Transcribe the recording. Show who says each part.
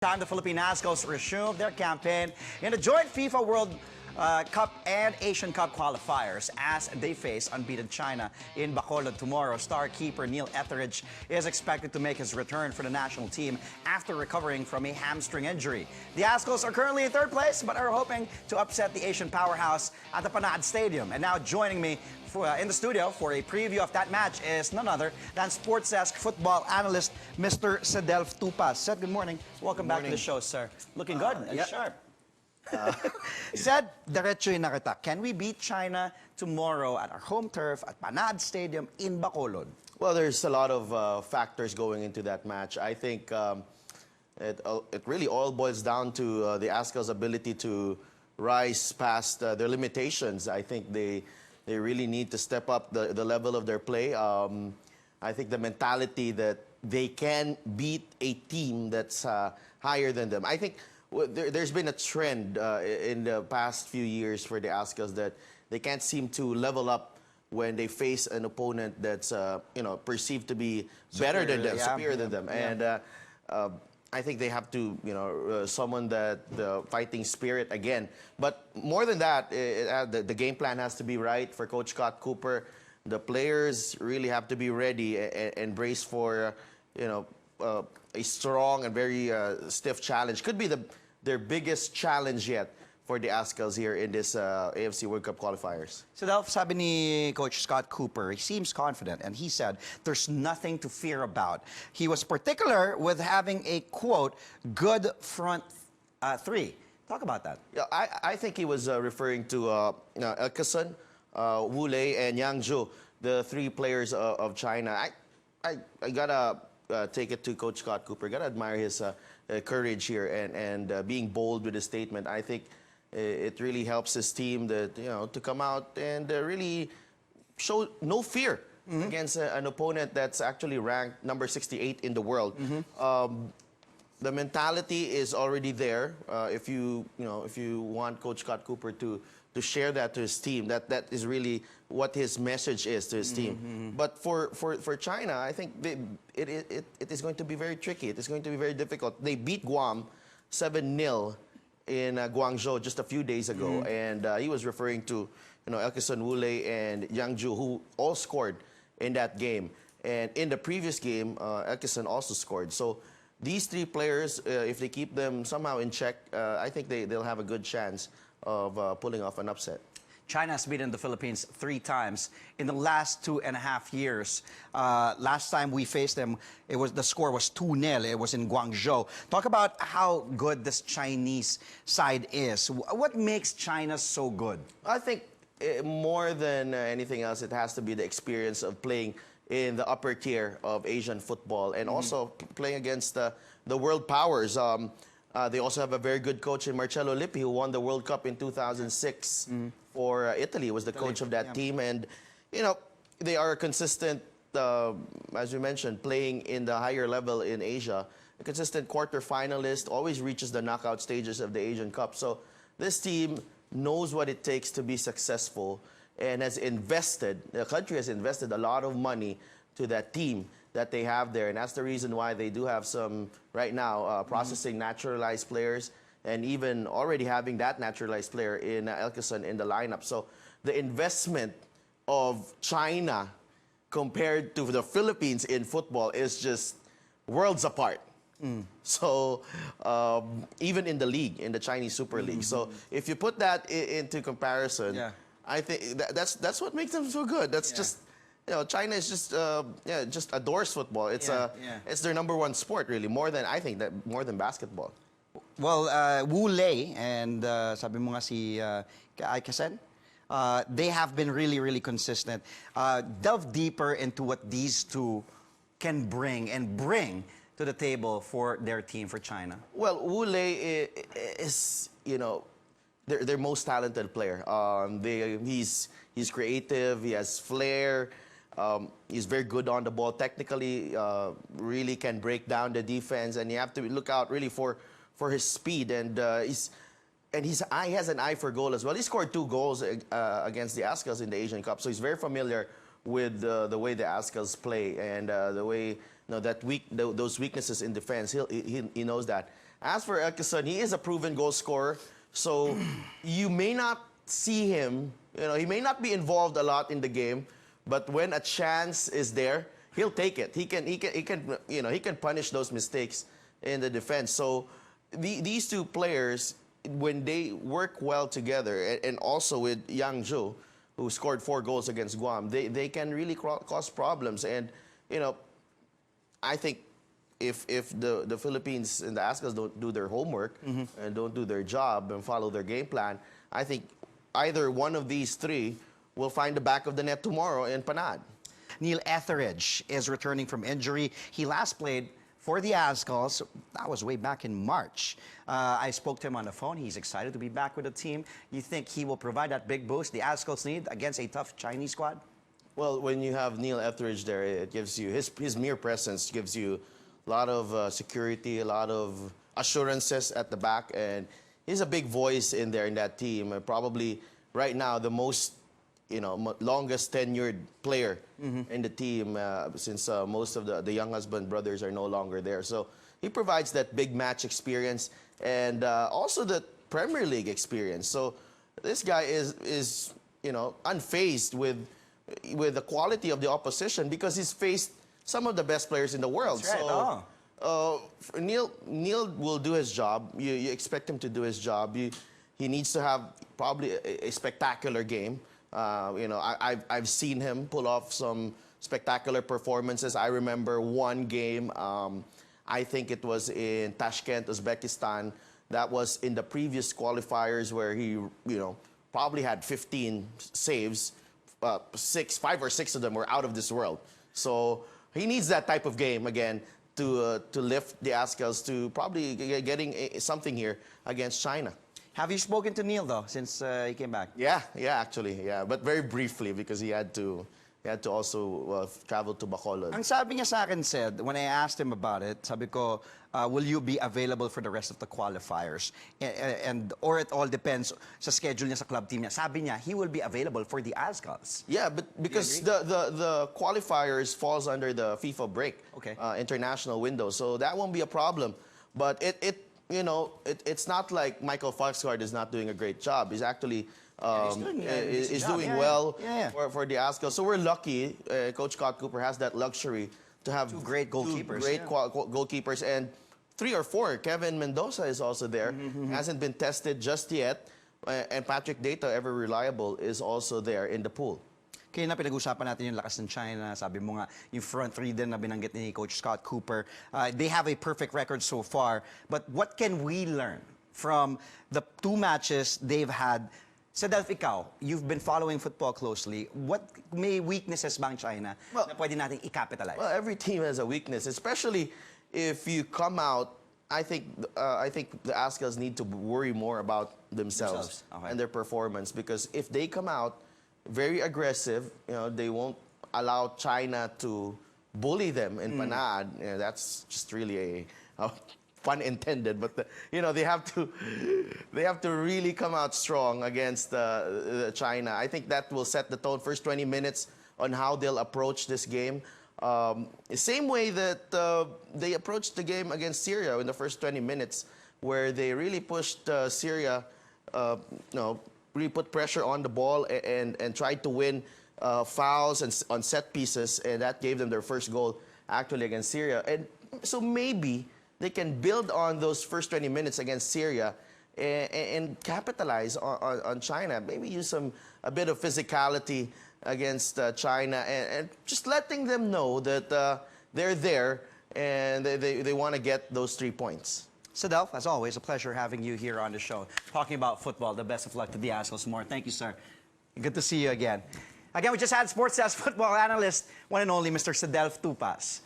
Speaker 1: Time the Philippine Azkals resume their campaign in the joint FIFA World Cup and Asian Cup qualifiers as they face unbeaten China in Bacolod tomorrow. Star keeper Neil Etheridge is expected to make his return for the national team after recovering from a hamstring injury. The Azkals are currently in third place but are hoping to upset the Asian powerhouse at the Bacolod Stadium. And now joining me in the studio for a preview of that match is none other than Sports Desk football analyst Mr. Sedelf Tupas. Sed, good morning. Welcome back to the show, sir. Looking good and sharp. Said, diretso na kita. Can we beat China tomorrow at our home turf at Bacolod Stadium in Bacolod?
Speaker 2: Well, there's a lot of factors going into that match. I think it really all boils down to the Azkals' ability to rise past their limitations. I think they really need to step up the level of their play. I think the mentality that they can beat a team that's higher than them. I think there's been a trend in the past few years for the Azkals that they can't seem to level up when they face an opponent that's perceived to be better than them, superior than them. And I think they have to summon the fighting spirit again. But more than that, the game plan has to be right for Coach Scott Cooper. The players really have to be ready and brace for a strong and very stiff challenge. Could be their biggest challenge yet for the Azkals here in this AFC World Cup qualifiers.
Speaker 1: So, sabi ni Coach Scott Cooper, he seems confident, and he said there's nothing to fear about. He was particular with having a, quote, good front three. Talk about that.
Speaker 2: Yeah, I think he was referring to Elkeson, Wu Lei, and Yang Zhu, the three players of China. I gotta take it to Coach Scott Cooper. Gotta admire his courage here and being bold with his statement. I think it really helps his team to come out and really show no fear against an opponent that's actually ranked number 68 in the world. The mentality is already there. If you want Coach Scott Cooper to share that to his team, that is really what his message is to his team. But for China, I think it is going to be very tricky. It is going to be very difficult. They beat Guam 7-0 in Guangzhou just a few days ago, and he was referring to Elkeson, Wu Lei, and Yang Zhu, who all scored in that game. And in the previous game, Elkeson also scored. So these three players, if they keep them somehow in check, I think they'll have a good chance of pulling off an upset.
Speaker 1: China has beaten the Philippines 3 times in the last 2.5 years. Last time we faced them, the score was 2-0. It was in Guangzhou. Talk about how good this Chinese side is. What makes China so good?
Speaker 2: I think more than anything else, it has to be the experience of playing in the upper tier of Asian football and also playing against the world powers. They also have a very good coach in Marcello Lippi, who won the World Cup in 2006 for Italy. He was the coach of that team. And, they are consistent, as you mentioned, playing in the higher level in Asia. A consistent quarterfinalist, always reaches the knockout stages of the Asian Cup. So this team knows what it takes to be successful and has invested, the country has invested a lot of money to that team that they have there. And that's the reason why they do have some, right now, processing naturalized players and even already having that naturalized player in Elkeson in the lineup. So the investment of China compared to the Philippines in football is just worlds apart. So even in the league, in the Chinese Super League. So if you put that into comparison, I think that's what makes them so good. That's just, China is just adores football. It's it's their #1 sport, really, more than basketball.
Speaker 1: Well, Wu Lei and sabi mo nga si Elkeson, they have been really consistent. Delve deeper into what these two can bring to the table for their team, for China.
Speaker 2: Well, Wu Lei is their most talented player. He's creative. He has flair. He's very good on the ball technically. Really can break down the defense, and you have to look out really for his speed. And he has an eye for goal as well. He scored 2 goals against the Azkals in the Asian Cup, so he's very familiar with the way the Azkals play and the way those weaknesses in defense. He knows that. As for Ekison, he is a proven goal scorer, so you may not see him, he may not be involved a lot in the game, but when a chance is there, he'll take it. He can punish those mistakes in the defense. So these two players, when they work well together, and also with Yang Zhou, who scored 4 goals against Guam, they can really cause problems. And I think if the Philippines and the Azkals don't do their homework and don't do their job and follow their game plan, I think either one of these three will find the back of the net tomorrow in Panad.
Speaker 1: Neil Etheridge is returning from injury. He last played for the Azkals. That was way back in March. I spoke to him on the phone. He's excited to be back with the team. You think he will provide that big boost the Azkals need against a tough Chinese squad?
Speaker 2: Well, when you have Neil Etheridge there, it gives you, his mere presence gives you a lot of security, a lot of assurances at the back, and he's a big voice in there in that team. Probably right now the most, longest tenured player in the team since most of the young husband brothers are no longer there. So he provides that big match experience and also the Premier League experience. So this guy is unfazed with the quality of the opposition because he's faced some of the best players in the world.
Speaker 1: That's right.
Speaker 2: So Neil will do his job. You expect him to do his job. He needs to have probably a spectacular game. I've seen him pull off some spectacular performances. I remember one game, I think it was in Tashkent, Uzbekistan. That was in the previous qualifiers where he, probably had 15 saves. 5 or 6 of them were out of this world. So he needs that type of game again to lift the Azkals to probably getting something here against China.
Speaker 1: Have you spoken to Neil, though, since he came back?
Speaker 2: Yeah, actually, but very briefly because he had to also travel to Bacolod.
Speaker 1: Ang sabi niya sa akin, said, when I asked him about it, sabi ko, will you be available for the rest of the qualifiers? Or it all depends sa schedule niya sa club team niya. Sabi niya, he will be available for the Azkals.
Speaker 2: Yeah, but because the qualifiers falls under the FIFA break, international window, so that won't be a problem. But it's not like Michael Foxcard is not doing a great job. He's actually is doing well for the Azkals. So we're lucky. Coach Scott Cooper has that luxury to have
Speaker 1: two great goalkeepers.
Speaker 2: Goalkeepers and 3 or 4. Kevin Mendoza is also there. Hasn't been tested just yet. And Patrick Data, ever reliable, is also there in the pool.
Speaker 1: Kaya na pinag-usapan natin yung lakas ng China. Sabi mo nga, yung front 3 din na binanggit ni Coach Scott Cooper. They have a perfect record so far. But what can we learn from the 2 matches they've had? Sadelf, ikaw, you've been following football closely. What may weaknesses bang China na pwede nating i-capitalize?
Speaker 2: Well, every team has a weakness, especially if you come out. I think the Azkals need to worry more about themselves. And their performance, because if they come out very aggressive, they won't allow China to bully them in Panad. That's just really a pun intended, but they have to really come out strong against China. I think that will set the tone. First 20 minutes on how they'll approach this game. Same way that they approached the game against Syria in the first 20 minutes, where they really pushed Syria, really put pressure on the ball and tried to win fouls and on set pieces, and that gave them their first goal actually against Syria. And so maybe they can build on those first 20 minutes against Syria and capitalize on China. Maybe use a bit of physicality against China and just letting them know that they're there and they want to get those 3 points.
Speaker 1: Sadelf, as always, a pleasure having you here on the show. Talking about football, the best of luck to the Azkals more. Thank you, sir. Good to see you again. Again, we just had Sports Desk football analyst, one and only Mr. Sadelf Tupas.